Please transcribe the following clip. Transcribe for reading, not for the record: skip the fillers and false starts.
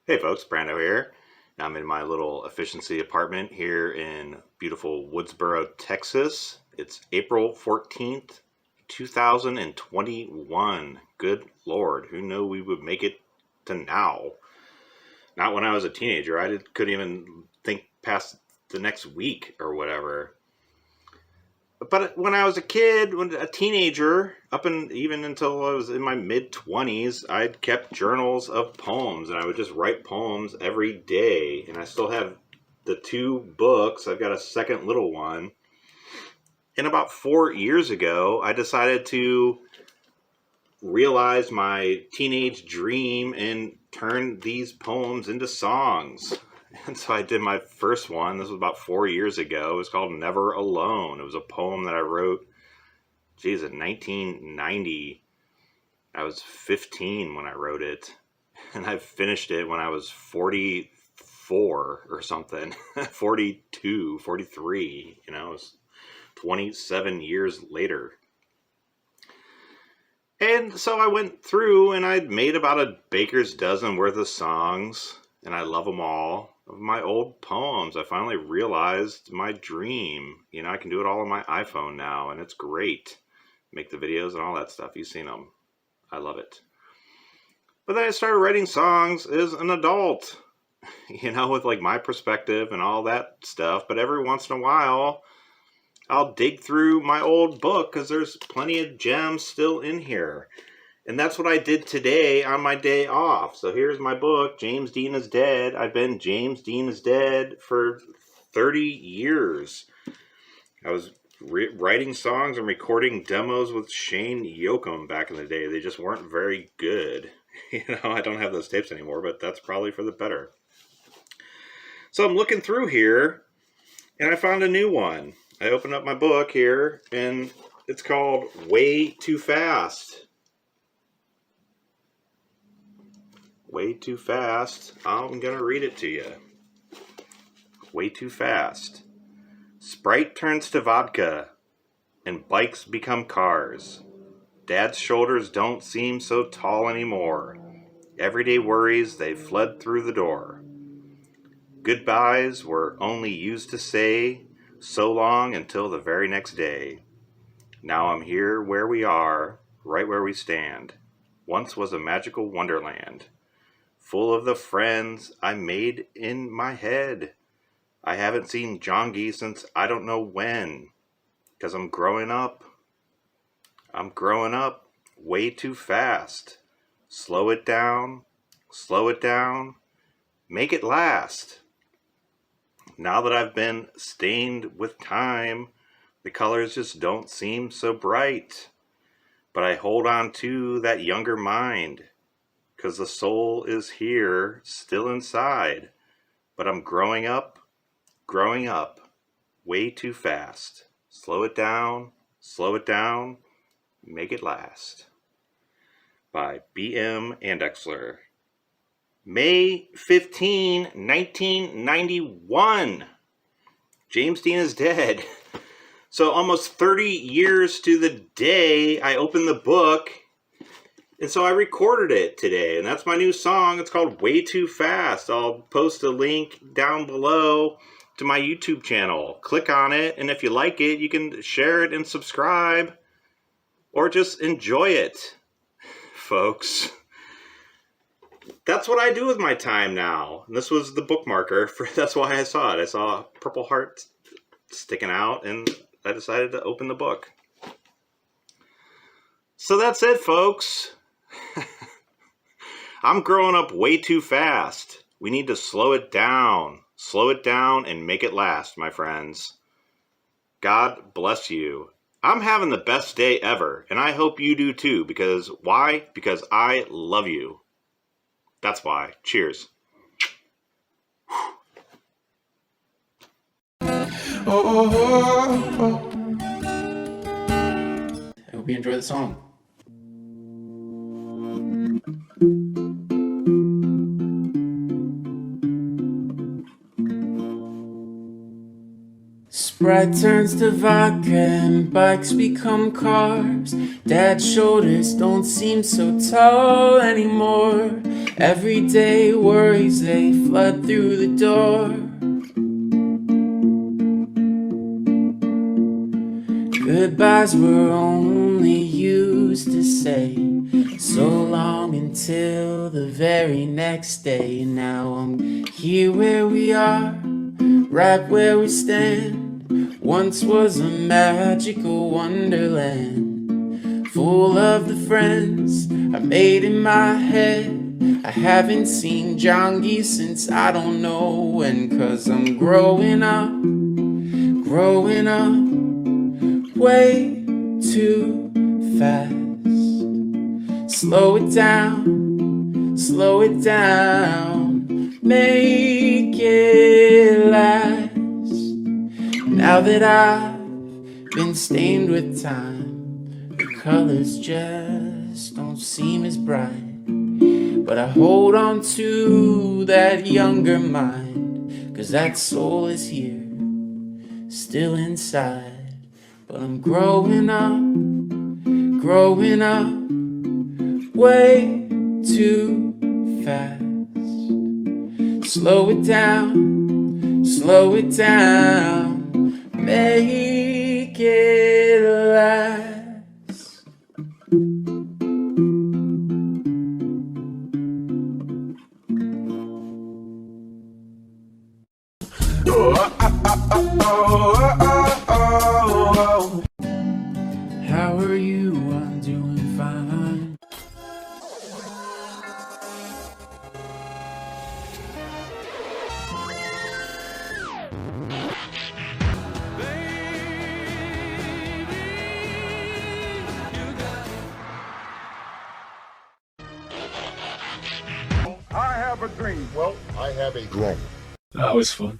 Hey folks, Brando here. I'm in my little efficiency apartment here in beautiful Woodsboro, Texas. It's April 14th, 2021. Good Lord, who knew we would make it to now? Not when I was a teenager. Couldn't even think past the next week or whatever. But when I was a kid, when a teenager, even until I was in my mid-20s, I'd kept journals of poems, and I would just write poems every day. And I still have the two books. I've got a second little one. And about 4 years ago, I decided to realize my teenage dream and turn these poems into songs. And so I did my first one. This was about 4 years ago. It was called Never Alone. It was a poem that I wrote, in 1990. I was 15 when I wrote it. And I finished it when I was 44 or something. 42, 43. It was 27 years later. And so I went through and I'd made about a baker's dozen worth of songs. And I love them all. Of my old poems. I finally realized my dream. I can do it all on my iPhone now, and it's great. Make the videos and all that stuff. You've seen them. I love it. But then I started writing songs as an adult, with like my perspective and all that stuff. But every once in a while, I'll dig through my old book because there's plenty of gems still in here. And that's what I did today on my day off. So here's my book, James Dean is Dead. I've been James Dean is Dead for 30 years. I was writing songs and recording demos with Shane Yoakum back in the day. They just weren't very good. I don't have those tapes anymore, but that's probably for the better. So I'm looking through here, and I found a new one. I opened up my book here, and it's called Way Too Fast. Way too fast. I'm going to read it to you. Way too fast. Sprite turns to vodka, and bikes become cars. Dad's shoulders don't seem so tall anymore. Everyday worries, they fled through the door. Goodbyes were only used to say so long until the very next day. Now I'm here where we are, right where we stand. Once was a magical wonderland. Full of the friends I made in my head. I haven't seen Jongi since I don't know when. 'Cause I'm growing up. I'm growing up way too fast. Slow it down. Slow it down. Make it last. Now that I've been stained with time, the colors just don't seem so bright. But I hold on to that younger mind. 'Cause the soul is here, still inside. But I'm growing up, way too fast. Slow it down, make it last. By B.M. Andexler. May 15, 1991. James Dean is dead. So almost 30 years to the day I opened the book. And so I recorded it today, and that's my new song. It's called Way Too Fast. I'll post a link down below to my YouTube channel. Click on it, and if you like it, you can share it and subscribe, or just enjoy it, folks. That's what I do with my time now. And this was the bookmarker. That's why I saw it. I saw a purple heart sticking out, and I decided to open the book. So that's it, folks. I'm growing up way too fast. We need to slow it down and make it last, my friends. God bless you. I'm having the best day ever, and I hope you do too, because why? Because I love you. That's why. Cheers. I hope you enjoy the song. Sprite turns to vodka and bikes become cars. Dad's shoulders don't seem so tall anymore. Everyday worries, they flood through the door. Goodbyes were only used to say so long until the very next day. And now I'm here where we are, right where we stand. Once was a magical wonderland, full of the friends I made in my head. I haven't seen John Geese since I don't know when, 'cause I'm growing up way too fast. Slow it down, make it last. Now that I've been stained with time, the colors just don't seem as bright. But I hold on to that younger mind, 'cause that soul is here, still inside. But I'm growing up way too fast. Slow it down, make it last. How are you? I'm doing fine. I have a dream. Well, I have a drone. That was fun.